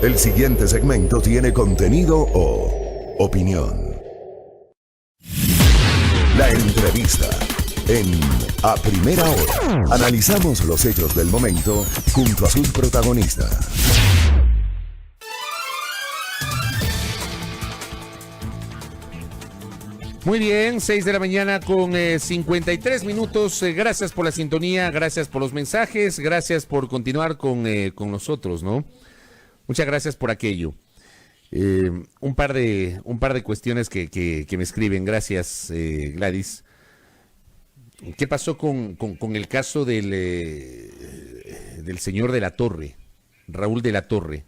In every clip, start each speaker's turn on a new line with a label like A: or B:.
A: El siguiente segmento tiene contenido o opinión. La entrevista en A Primera Hora. Analizamos los hechos del momento junto a sus protagonistas.
B: Muy bien, 6 de la mañana con 53 minutos. Gracias por la sintonía, gracias por los mensajes, gracias por continuar con nosotros, ¿no? Muchas gracias por aquello. Un par de cuestiones que me escriben. Gracias, Gladys. ¿Qué pasó con el caso del señor de la Torre, Raúl de la Torre,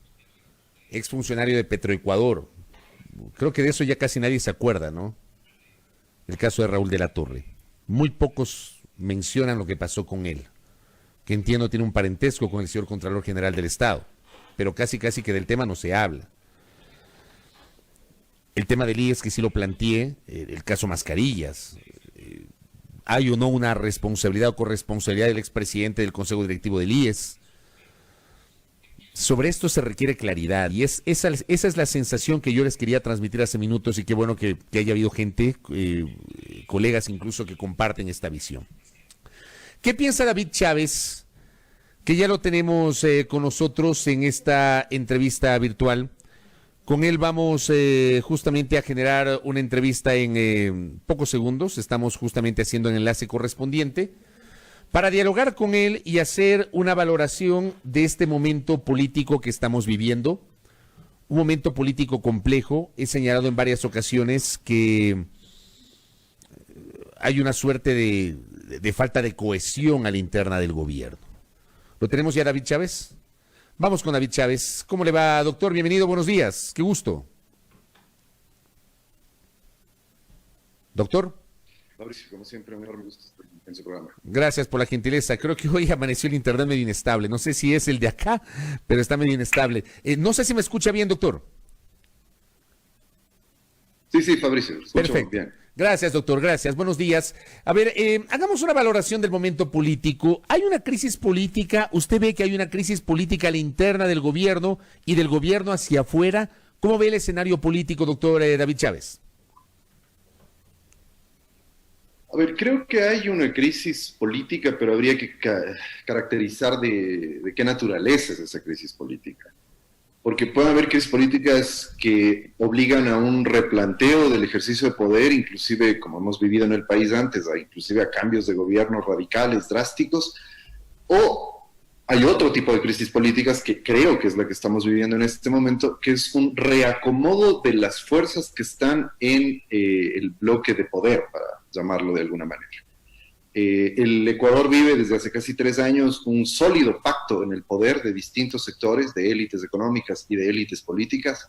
B: exfuncionario de Petroecuador? Creo que de eso ya casi nadie se acuerda, ¿no? El caso de Raúl de la Torre. Muy pocos mencionan lo que pasó con él, que entiendo tiene un parentesco con el señor Contralor General del Estado, pero casi que del tema no se habla. El tema del IES, que sí lo planteé, el caso Mascarillas. ¿Hay o no una responsabilidad o corresponsabilidad del expresidente del Consejo Directivo del IES? Sobre esto se requiere claridad, y esa es la sensación que yo les quería transmitir hace minutos, y qué bueno que haya habido gente, colegas incluso, que comparten esta visión. ¿Qué piensa David Chávez, que ya lo tenemos con nosotros en esta entrevista virtual? Con él vamos justamente a generar una entrevista en pocos segundos. Estamos justamente haciendo el enlace correspondiente para dialogar con él y hacer una valoración de este momento político que estamos viviendo. Un momento político complejo. He señalado en varias ocasiones que hay una suerte de falta de cohesión a la interna del gobierno. ¿Lo tenemos ya, David Chávez? Vamos con David Chávez. ¿Cómo le va, doctor? Bienvenido, buenos días. Qué gusto. Doctor.
C: Fabricio, como siempre, un enorme gusto estar en su programa.
B: Gracias por la gentileza. Creo que hoy amaneció el internet medio inestable. No sé si es el de acá, pero está medio inestable. No sé si me escucha bien, doctor.
C: Sí, Fabricio, escucho
B: perfecto.
C: Bien.
B: Gracias, doctor, gracias. Buenos días. A ver, hagamos una valoración del momento político. ¿Hay una crisis política? ¿Usted ve que hay una crisis política a la interna del gobierno y del gobierno hacia afuera? ¿Cómo ve el escenario político, doctor David Chávez?
C: A ver, creo que hay una crisis política, pero habría que caracterizar de qué naturaleza es esa crisis política. Porque puede haber crisis políticas que obligan a un replanteo del ejercicio de poder, inclusive como hemos vivido en el país antes, inclusive a cambios de gobierno radicales, drásticos, o hay otro tipo de crisis políticas que creo que es la que estamos viviendo en este momento, que es un reacomodo de las fuerzas que están en el bloque de poder, para llamarlo de alguna manera. El Ecuador vive desde hace casi 3 años un sólido pacto en el poder de distintos sectores, de élites económicas y de élites políticas,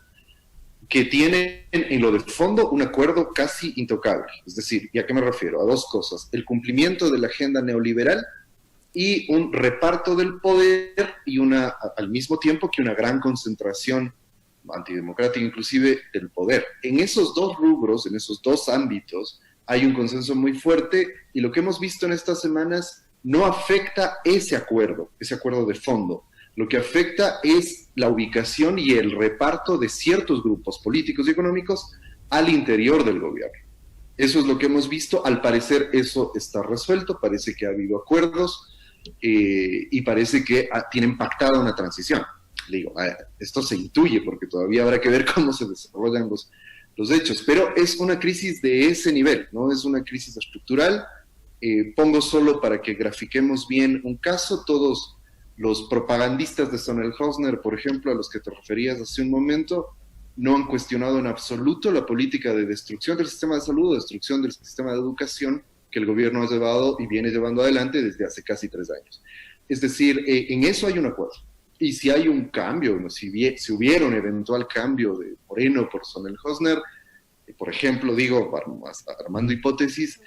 C: que tienen en lo de fondo un acuerdo casi intocable. Es decir, ¿y a qué me refiero? A 2 cosas: el cumplimiento de la agenda neoliberal y un reparto del poder, y al mismo tiempo que una gran concentración antidemocrática inclusive del poder. En esos 2 rubros, en esos 2 ámbitos, hay un consenso muy fuerte, y lo que hemos visto en estas semanas no afecta ese acuerdo de fondo. Lo que afecta es la ubicación y el reparto de ciertos grupos políticos y económicos al interior del gobierno. Eso es lo que hemos visto. Al parecer eso está resuelto, parece que ha habido acuerdos y parece que tienen pactada una transición. Digo, esto se intuye porque todavía habrá que ver cómo se desarrollan los hechos, pero es una crisis de ese nivel, no es una crisis estructural. Pongo solo para que grafiquemos bien un caso: todos los propagandistas de Sonnenhosner, por ejemplo, a los que te referías hace un momento, no han cuestionado en absoluto la política de destrucción del sistema de salud, destrucción del sistema de educación que el gobierno ha llevado y viene llevando adelante desde hace casi 3 años. Es decir, en eso hay un acuerdo. Y si hay un cambio, si hubiera un eventual cambio de Moreno por Sonnenhosner, por ejemplo, armando hipótesis,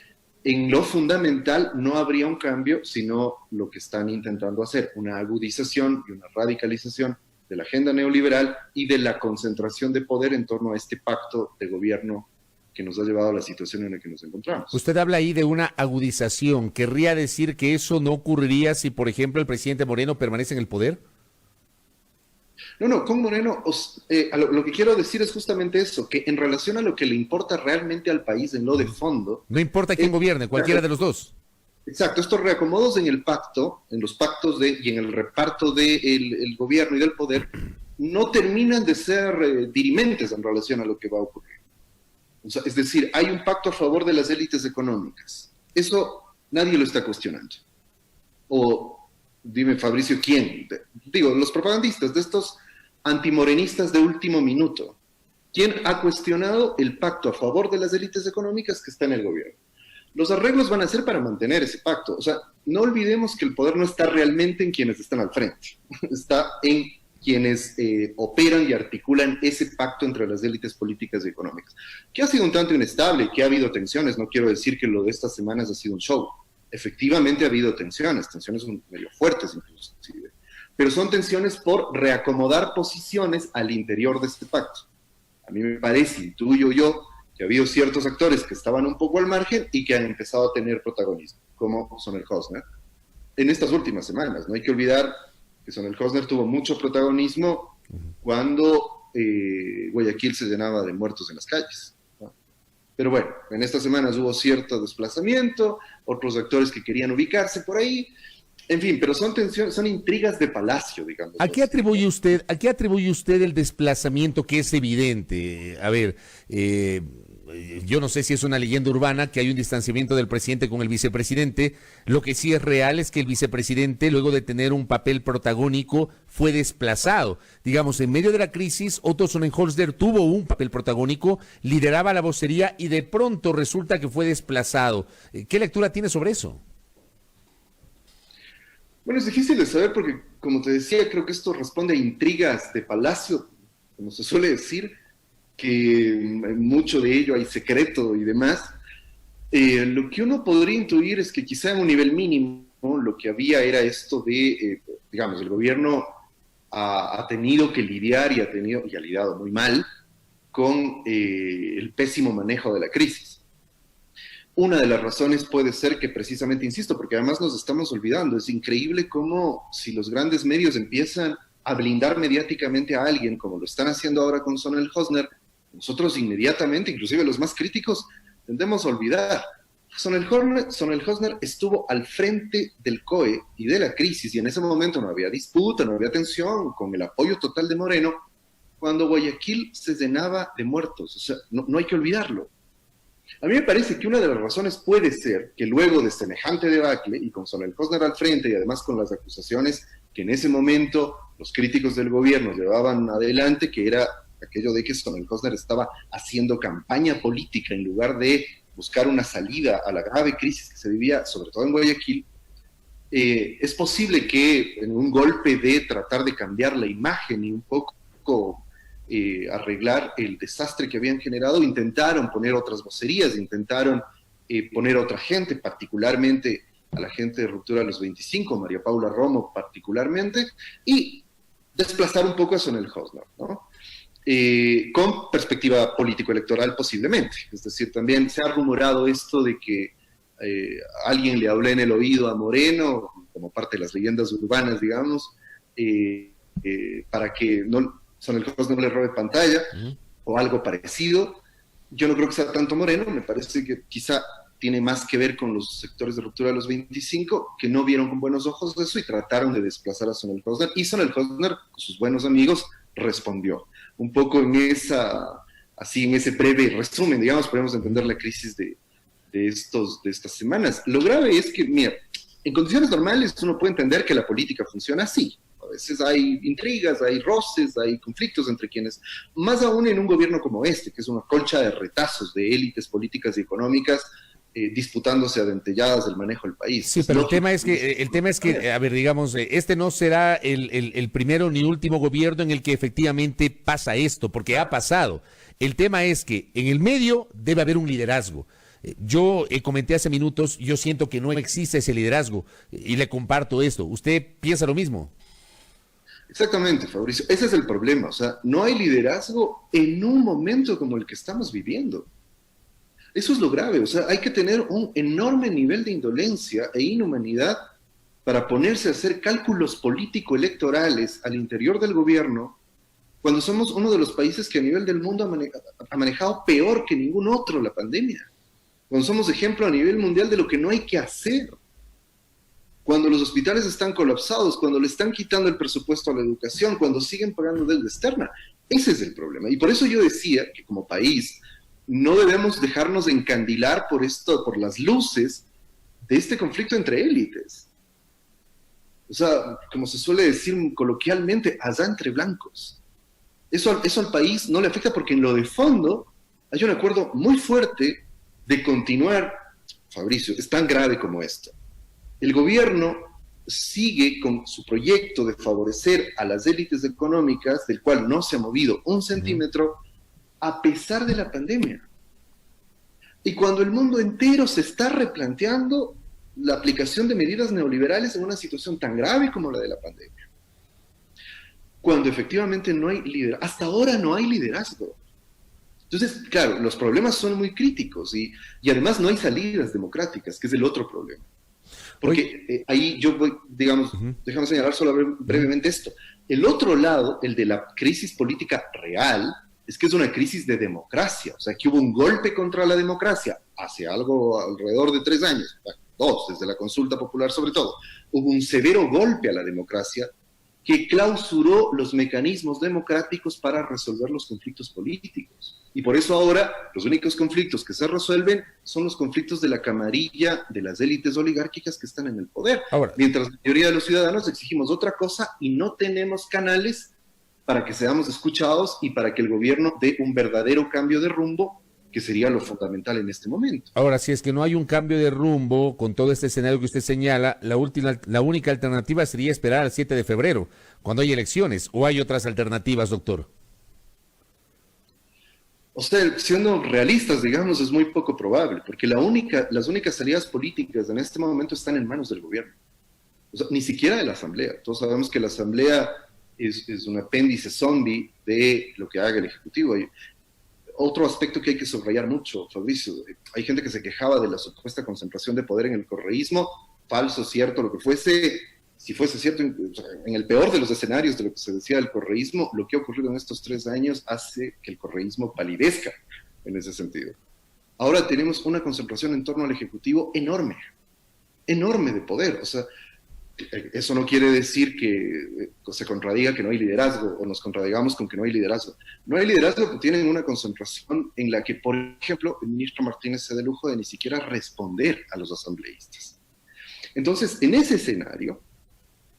C: en lo fundamental no habría un cambio, sino lo que están intentando hacer: una agudización y una radicalización de la agenda neoliberal y de la concentración de poder en torno a este pacto de gobierno que nos ha llevado a la situación en la que nos encontramos.
B: Usted habla ahí de una agudización. ¿Querría decir que eso no ocurriría si, por ejemplo, el presidente Moreno permanece en el poder?
C: No, con Moreno, lo que quiero decir es justamente eso, que en relación a lo que le importa realmente al país en lo de fondo.
B: No importa quién gobierne, cualquiera de los dos.
C: Exacto, estos reacomodos en el pacto, en los pactos y en el reparto del gobierno y del poder, no terminan de ser dirimentes en relación a lo que va a ocurrir. O sea, es decir, hay un pacto a favor de las élites económicas. Eso nadie lo está cuestionando. O dime, Fabricio, ¿quién? Digo, los propagandistas de estos antimorenistas de último minuto. ¿Quién ha cuestionado el pacto a favor de las élites económicas que está en el gobierno? Los arreglos van a ser para mantener ese pacto. O sea, no olvidemos que el poder no está realmente en quienes están al frente. Está en quienes operan y articulan ese pacto entre las élites políticas y económicas, que ha sido un tanto inestable, que ha habido tensiones. No quiero decir que lo de estas semanas ha sido un show. Efectivamente ha habido tensiones medio fuertes inclusive, pero son tensiones por reacomodar posiciones al interior de este pacto. A mí me parece, intuyo yo, que ha habido ciertos actores que estaban un poco al margen y que han empezado a tener protagonismo, como Sonel Hosner, en estas últimas semanas. No hay que olvidar que Sonel Hosner tuvo mucho protagonismo cuando Guayaquil se llenaba de muertos en las calles. Pero bueno, en estas semanas hubo cierto desplazamiento, otros actores que querían ubicarse por ahí, en fin, pero son tensiones, son intrigas de palacio, digamos.
B: ¿A qué atribuye usted el desplazamiento que es evidente? A ver, yo no sé si es una leyenda urbana que hay un distanciamiento del presidente con el vicepresidente. Lo que sí es real es que el vicepresidente, luego de tener un papel protagónico, fue desplazado. Digamos, en medio de la crisis, Otto Sonnenholzer tuvo un papel protagónico, lideraba la vocería y de pronto resulta que fue desplazado. ¿Qué lectura tiene sobre eso?
C: Bueno, es difícil de saber porque, como te decía, creo que esto responde a intrigas de palacio, como se suele decir, que mucho de ello hay secreto y demás. Lo que uno podría intuir es que quizá en un nivel mínimo, ¿no? Lo que había era esto de, digamos, el gobierno ha tenido que lidiar y ha lidiado muy mal con el pésimo manejo de la crisis. Una de las razones puede ser que precisamente, insisto, porque además nos estamos olvidando, es increíble cómo si los grandes medios empiezan a blindar mediáticamente a alguien, como lo están haciendo ahora con Sonel Hosner, nosotros inmediatamente, inclusive los más críticos, tendemos a olvidar. Sonel Hosner estuvo al frente del COE y de la crisis, y en ese momento no había disputa, no había tensión, con el apoyo total de Moreno, cuando Guayaquil se llenaba de muertos. O sea, no hay que olvidarlo. A mí me parece que una de las razones puede ser que luego de semejante debacle, y con Sonel Hosner al frente, y además con las acusaciones que en ese momento los críticos del gobierno llevaban adelante, que era aquello de que Sonel Hosner estaba haciendo campaña política en lugar de buscar una salida a la grave crisis que se vivía, sobre todo en Guayaquil, es posible que en un golpe de tratar de cambiar la imagen y un poco arreglar el desastre que habían generado, intentaron poner otras vocerías, intentaron poner otra gente, particularmente a la gente de Ruptura de los 25, María Paula Romo particularmente, y desplazar un poco a Sonel Hosner, ¿no? Con perspectiva político-electoral posiblemente. Es decir, también se ha rumorado esto de que alguien le habló en el oído a Moreno, como parte de las leyendas urbanas, digamos, para que Sonel Hosner no le robe pantalla, o algo parecido. Yo no creo que sea tanto Moreno, me parece que quizá tiene más que ver con los sectores de Ruptura de los 25, que no vieron con buenos ojos eso y trataron de desplazar a Sonel Hosner, y Sonel Hosner, con sus buenos amigos, respondió. Un poco en ese breve resumen, digamos, podemos entender la crisis de estas semanas. Lo grave es que, mira, en condiciones normales uno puede entender que la política funciona así. A veces hay intrigas, hay roces, hay conflictos entre quienes, más aún en un gobierno como este, que es una colcha de retazos de élites políticas y económicas disputándose a dentelladas el manejo del país.
B: Sí, pero el tema es que, a ver, digamos, este no será el primero ni último gobierno en el que efectivamente pasa esto, porque ha pasado. El tema es que en el medio debe haber un liderazgo. Yo comenté hace minutos, yo siento que no existe ese liderazgo y le comparto esto. ¿Usted piensa lo mismo?
C: Exactamente, Fabricio. Ese es el problema. O sea, no hay liderazgo en un momento como el que estamos viviendo. Eso es lo grave. O sea, hay que tener un enorme nivel de indolencia e inhumanidad para ponerse a hacer cálculos político-electorales al interior del gobierno, cuando somos uno de los países que a nivel del mundo ha manejado peor que ningún otro la pandemia, cuando somos ejemplo a nivel mundial de lo que no hay que hacer, cuando los hospitales están colapsados, cuando le están quitando el presupuesto a la educación, cuando siguen pagando deuda externa. Ese es el problema. Y por eso yo decía que como país no debemos dejarnos encandilar por esto, por las luces de este conflicto entre élites. O sea, como se suele decir coloquialmente, allá entre blancos. Eso al país no le afecta porque en lo de fondo hay un acuerdo muy fuerte de continuar. Fabricio, es tan grave como esto. El gobierno sigue con su proyecto de favorecer a las élites económicas, del cual no se ha movido un centímetro, a pesar de la pandemia. Y cuando el mundo entero se está replanteando la aplicación de medidas neoliberales en una situación tan grave como la de la pandemia. Cuando efectivamente no hay liderazgo, hasta ahora no hay liderazgo. Entonces, claro, los problemas son muy críticos y además no hay salidas democráticas, que es el otro problema. Porque ahí yo voy, digamos, déjame señalar solo brevemente esto. El otro lado, el de la crisis política real, es que es una crisis de democracia. O sea, que hubo un golpe contra la democracia hace algo alrededor de 3 años, 2, desde la consulta popular sobre todo. Hubo un severo golpe a la democracia que clausuró los mecanismos democráticos para resolver los conflictos políticos. Y por eso ahora los únicos conflictos que se resuelven son los conflictos de la camarilla de las élites oligárquicas que están en el poder. Ahora, mientras la mayoría de los ciudadanos exigimos otra cosa y no tenemos canales para que seamos escuchados y para que el gobierno dé un verdadero cambio de rumbo, que sería lo fundamental en este momento.
B: Ahora, si es que no hay un cambio de rumbo con todo este escenario que usted señala, la única alternativa sería esperar al 7 de febrero, cuando hay elecciones, ¿o hay otras alternativas, doctor?
C: O sea, siendo realistas, digamos, es muy poco probable, porque las únicas salidas políticas en este momento están en manos del gobierno. O sea, ni siquiera de la Asamblea. Todos sabemos que la Asamblea es un apéndice zombie de lo que haga el Ejecutivo. Otro aspecto que hay que subrayar mucho, Fabricio, hay gente que se quejaba de la supuesta concentración de poder en el correísmo, falso, cierto, lo que fuese. Si fuese cierto, en el peor de los escenarios de lo que se decía del correísmo, lo que ha ocurrido en estos 3 años hace que el correísmo palidezca en ese sentido. Ahora tenemos una concentración en torno al Ejecutivo enorme, enorme de poder. O sea, eso no quiere decir que se contradiga que no hay liderazgo o nos contradigamos con que no hay liderazgo. No hay liderazgo porque tienen una concentración en la que, por ejemplo, el ministro Martínez se da el lujo de ni siquiera responder a los asambleístas. Entonces, en ese escenario,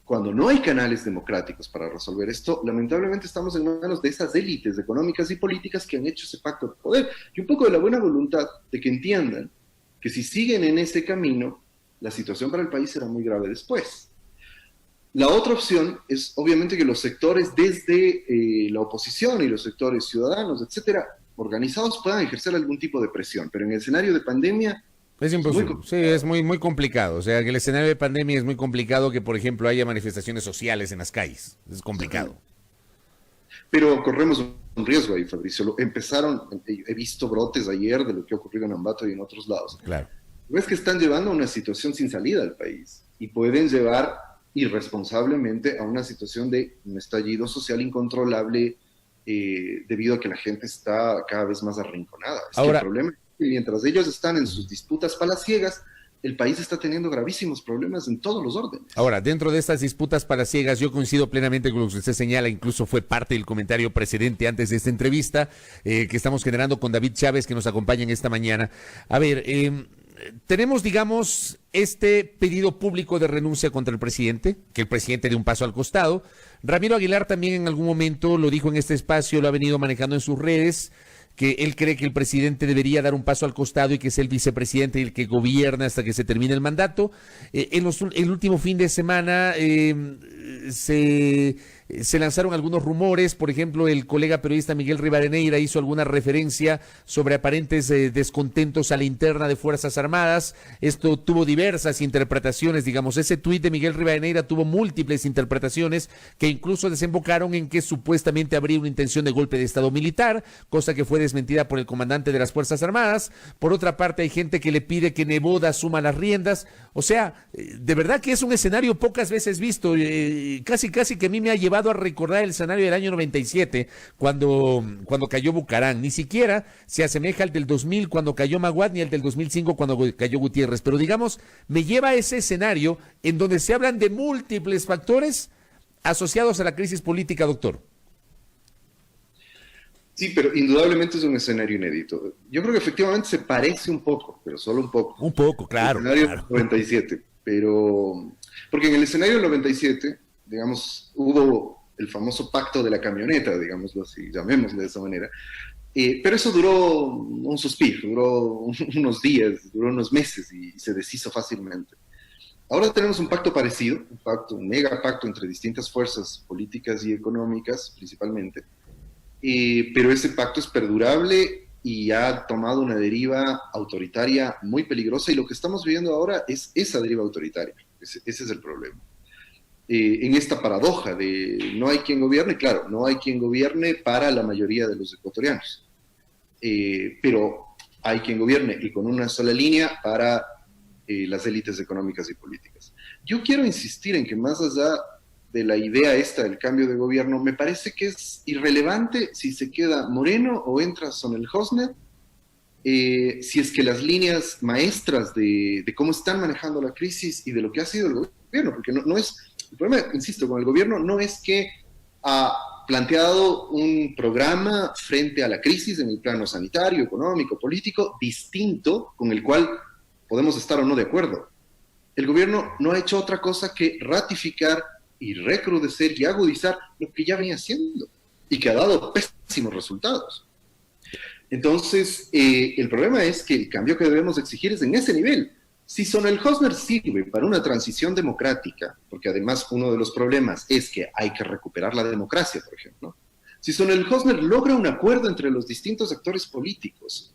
C: cuando no hay canales democráticos para resolver esto, lamentablemente estamos en manos de esas élites económicas y políticas que han hecho ese pacto de poder. Y un poco de la buena voluntad de que entiendan que si siguen en ese camino, la situación para el país será muy grave después. La otra opción es obviamente que los sectores desde la oposición y los sectores ciudadanos, etcétera, organizados puedan ejercer algún tipo de presión, pero en el escenario de pandemia
B: es imposible. Sí, es muy complicado. O sea, que el escenario de pandemia es muy complicado que, por ejemplo, haya manifestaciones sociales en las calles. Es complicado.
C: Pero corremos un riesgo ahí, Fabricio. He visto brotes ayer de lo que ha ocurrido en Ambato y en otros lados.
B: Claro.
C: Es que están llevando a una situación sin salida al país y pueden llevar irresponsablemente a una situación de un estallido social incontrolable debido a que la gente está cada vez más arrinconada.
B: Ahora,
C: el problema es que mientras ellos están en sus disputas palaciegas, el país está teniendo gravísimos problemas en todos los órdenes.
B: Ahora, dentro de estas disputas palaciegas, yo coincido plenamente con lo que usted señala, incluso fue parte del comentario precedente antes de esta entrevista que estamos generando con David Chávez, que nos acompaña en esta mañana. A ver, tenemos, digamos, este pedido público de renuncia contra el presidente, que el presidente dé un paso al costado. Ramiro Aguilar también en algún momento lo dijo en este espacio, lo ha venido manejando en sus redes, que él cree que el presidente debería dar un paso al costado y que es el vicepresidente el que gobierna hasta que se termine el mandato. El último fin de semana se se lanzaron algunos rumores, por ejemplo, el colega periodista Miguel Rivadeneira hizo alguna referencia sobre aparentes descontentos a la interna de Fuerzas Armadas. Esto tuvo diversas interpretaciones, digamos, ese tuit de Miguel Rivadeneira tuvo múltiples interpretaciones que incluso desembocaron en que supuestamente habría una intención de golpe de Estado militar, cosa que fue desmentida por el comandante de las Fuerzas Armadas. Por otra parte, hay gente que le pide que Neboda asuma las riendas. O sea, de verdad que es un escenario pocas veces visto, casi que a mí me ha llevado a recordar el escenario del año 97, cuando cayó Bucarán. Ni siquiera se asemeja al del 2000 cuando cayó Maguad, ni al del 2005 cuando cayó Gutiérrez, pero digamos, me lleva a ese escenario en donde se hablan de múltiples factores asociados a la crisis política, doctor.
C: Sí, pero indudablemente es un escenario inédito. Yo creo que efectivamente se parece un poco, pero solo un poco.
B: Un poco, claro.
C: El escenario
B: claro.
C: 97, pero... Porque en el escenario del 97, digamos, hubo el famoso pacto de la camioneta, digámoslo así, llamémosle de esa manera, pero eso duró un suspiro, duró unos días, duró unos meses y se deshizo fácilmente. Ahora tenemos un pacto parecido, un mega pacto entre distintas fuerzas políticas y económicas, principalmente, pero ese pacto es perdurable y ha tomado una deriva autoritaria muy peligrosa, y lo que estamos viviendo ahora es esa deriva autoritaria. Ese es el problema. En esta paradoja de no hay quien gobierne, claro, no hay quien gobierne para la mayoría de los ecuatorianos, pero hay quien gobierne y con una sola línea para las élites económicas y políticas. Yo quiero insistir en que más allá de la idea esta del cambio de gobierno, me parece que es irrelevante si se queda Moreno o entra Sonel Hosner, si es que las líneas maestras de cómo están manejando la crisis y de lo que ha sido el gobierno, porque no es, el problema, insisto, con el gobierno no es que ha planteado un programa frente a la crisis en el plano sanitario, económico, político, distinto, con el cual podemos estar o no de acuerdo. El gobierno no ha hecho otra cosa que ratificar y recrudecer y agudizar lo que ya venía haciendo y que ha dado pésimos resultados. Entonces, el problema es que el cambio que debemos exigir es en ese nivel. Si Sonel Hosner sirve para una transición democrática, porque además uno de los problemas es que hay que recuperar la democracia, por ejemplo, si Sonel Hosner logra un acuerdo entre los distintos actores políticos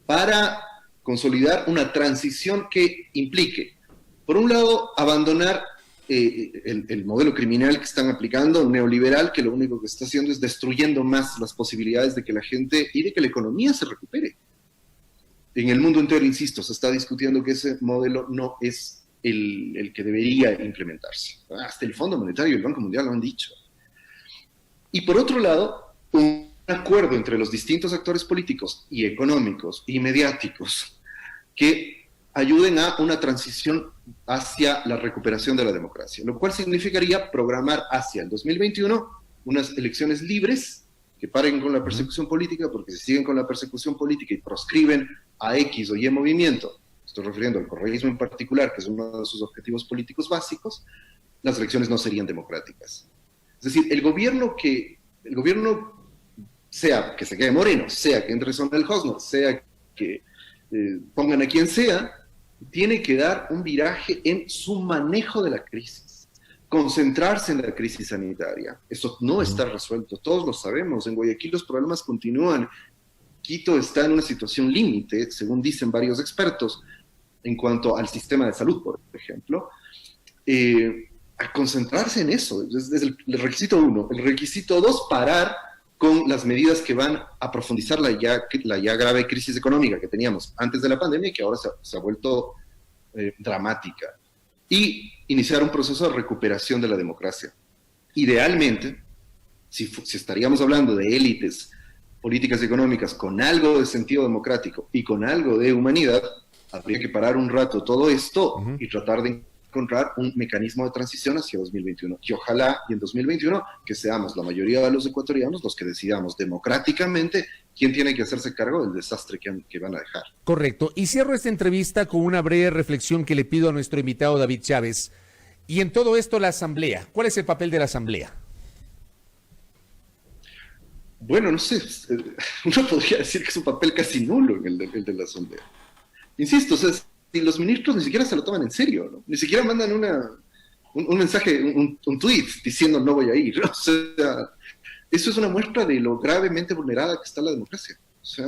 C: para consolidar una transición que implique, por un lado, abandonar el modelo criminal que están aplicando, neoliberal, que lo único que está haciendo es destruyendo más las posibilidades de que la gente y de que la economía se recupere. En el mundo entero, insisto, se está discutiendo que ese modelo no es el que debería implementarse. Hasta el Fondo Monetario y el Banco Mundial lo han dicho. Y por otro lado, un acuerdo entre los distintos actores políticos y económicos y mediáticos que ayuden a una transición hacia la recuperación de la democracia, lo cual significaría programar hacia el 2021 unas elecciones libres que paren con la persecución política, porque si siguen con la persecución política y proscriben a X o Y movimiento, estoy refiriendo al correísmo en particular, que es uno de sus objetivos políticos básicos, las elecciones no serían democráticas. Es decir, el gobierno sea que se quede Moreno, sea que entre Sonel Hosner, sea que pongan a quien sea, tiene que dar un viraje en su manejo de la crisis, concentrarse en la crisis sanitaria. Eso no está resuelto, todos lo sabemos. En Guayaquil los problemas continúan. Quito está en una situación límite, según dicen varios expertos, en cuanto al sistema de salud, por ejemplo. A concentrarse en eso, es el requisito 1. El requisito 2, parar con las medidas que van a profundizar la ya grave crisis económica que teníamos antes de la pandemia y que ahora se ha vuelto dramática. Y iniciar un proceso de recuperación de la democracia. Idealmente, si estaríamos hablando de élites políticas y económicas con algo de sentido democrático y con algo de humanidad, habría que parar un rato todo esto y tratar de encontrar un mecanismo de transición hacia 2021. Y ojalá, y en 2021, que seamos la mayoría de los ecuatorianos los que decidamos democráticamente quién tiene que hacerse cargo del desastre que van a dejar.
B: Correcto. Y cierro esta entrevista con una breve reflexión que le pido a nuestro invitado David Chávez. Y en todo esto, la Asamblea. ¿Cuál es el papel de la Asamblea?
C: Bueno, no sé. Uno podría decir que es un papel casi nulo el de la Asamblea. Insisto, o sea, si los ministros ni siquiera se lo toman en serio, ¿no? Ni siquiera mandan un mensaje, un tweet diciendo no voy a ir. O sea, eso es una muestra de lo gravemente vulnerada que está la democracia. O sea,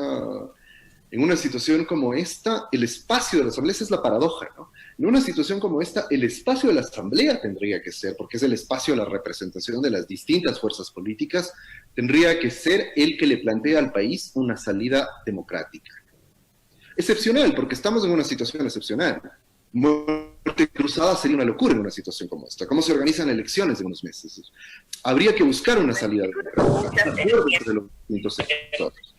C: en una situación como esta, el espacio de la asamblea, esa es la paradoja, ¿no? En una situación como esta, el espacio de la asamblea tendría que ser, porque es el espacio de la representación de las distintas fuerzas políticas, tendría que ser el que le plantea al país una salida democrática. Excepcional, porque estamos en una situación excepcional. Muerte cruzada sería una locura en una situación como esta. ¿Cómo se organizan elecciones en unos meses? Habría que buscar una salida democrática de los distintos sectores.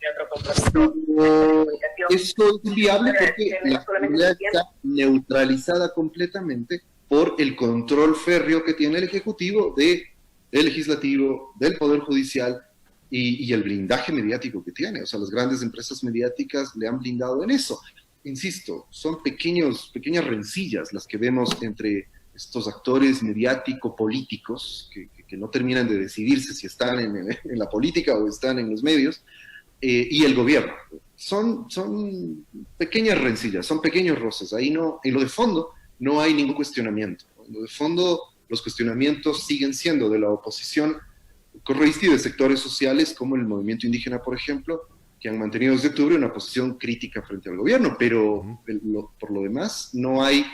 C: Eso es viable porque la asamblea está neutralizada completamente por el control férreo que tiene el Ejecutivo del Legislativo, del Poder Judicial y el blindaje mediático que tiene. O sea, las grandes empresas mediáticas le han blindado en eso. Insisto, son pequeñas rencillas las que vemos entre estos actores mediático-políticos que no terminan de decidirse si están en la política o están en los medios, y el gobierno. Son pequeñas rencillas, son pequeños roces. Ahí no, en lo de fondo no hay ningún cuestionamiento. En lo de fondo los cuestionamientos siguen siendo de la oposición correísta y de sectores sociales como el movimiento indígena, por ejemplo, que han mantenido desde octubre una posición crítica frente al gobierno, pero por lo demás no hay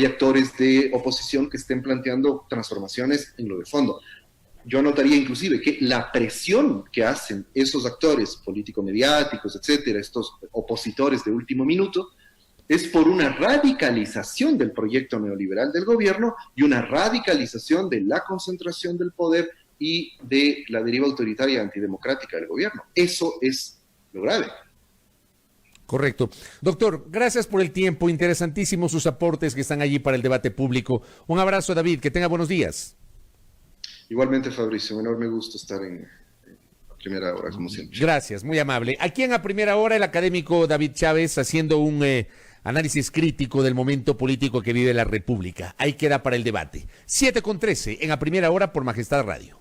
C: actores de oposición que estén planteando transformaciones en lo de fondo. Yo anotaría inclusive que la presión que hacen esos actores político-mediáticos, etcétera, estos opositores de último minuto, es por una radicalización del proyecto neoliberal del gobierno y una radicalización de la concentración del poder y de la deriva autoritaria antidemocrática del gobierno. Eso es lo grave.
B: Correcto. Doctor, gracias por el tiempo, interesantísimos sus aportes que están allí para el debate público. Un abrazo, David, que tenga buenos días.
C: Igualmente, Fabricio, un enorme gusto estar en Primera Hora, como siempre.
B: Gracias, muy amable. Aquí en A Primera Hora, el académico David Chávez haciendo un análisis crítico del momento político que vive la República. Ahí queda para el debate. 7:13 en A Primera Hora por Majestad Radio.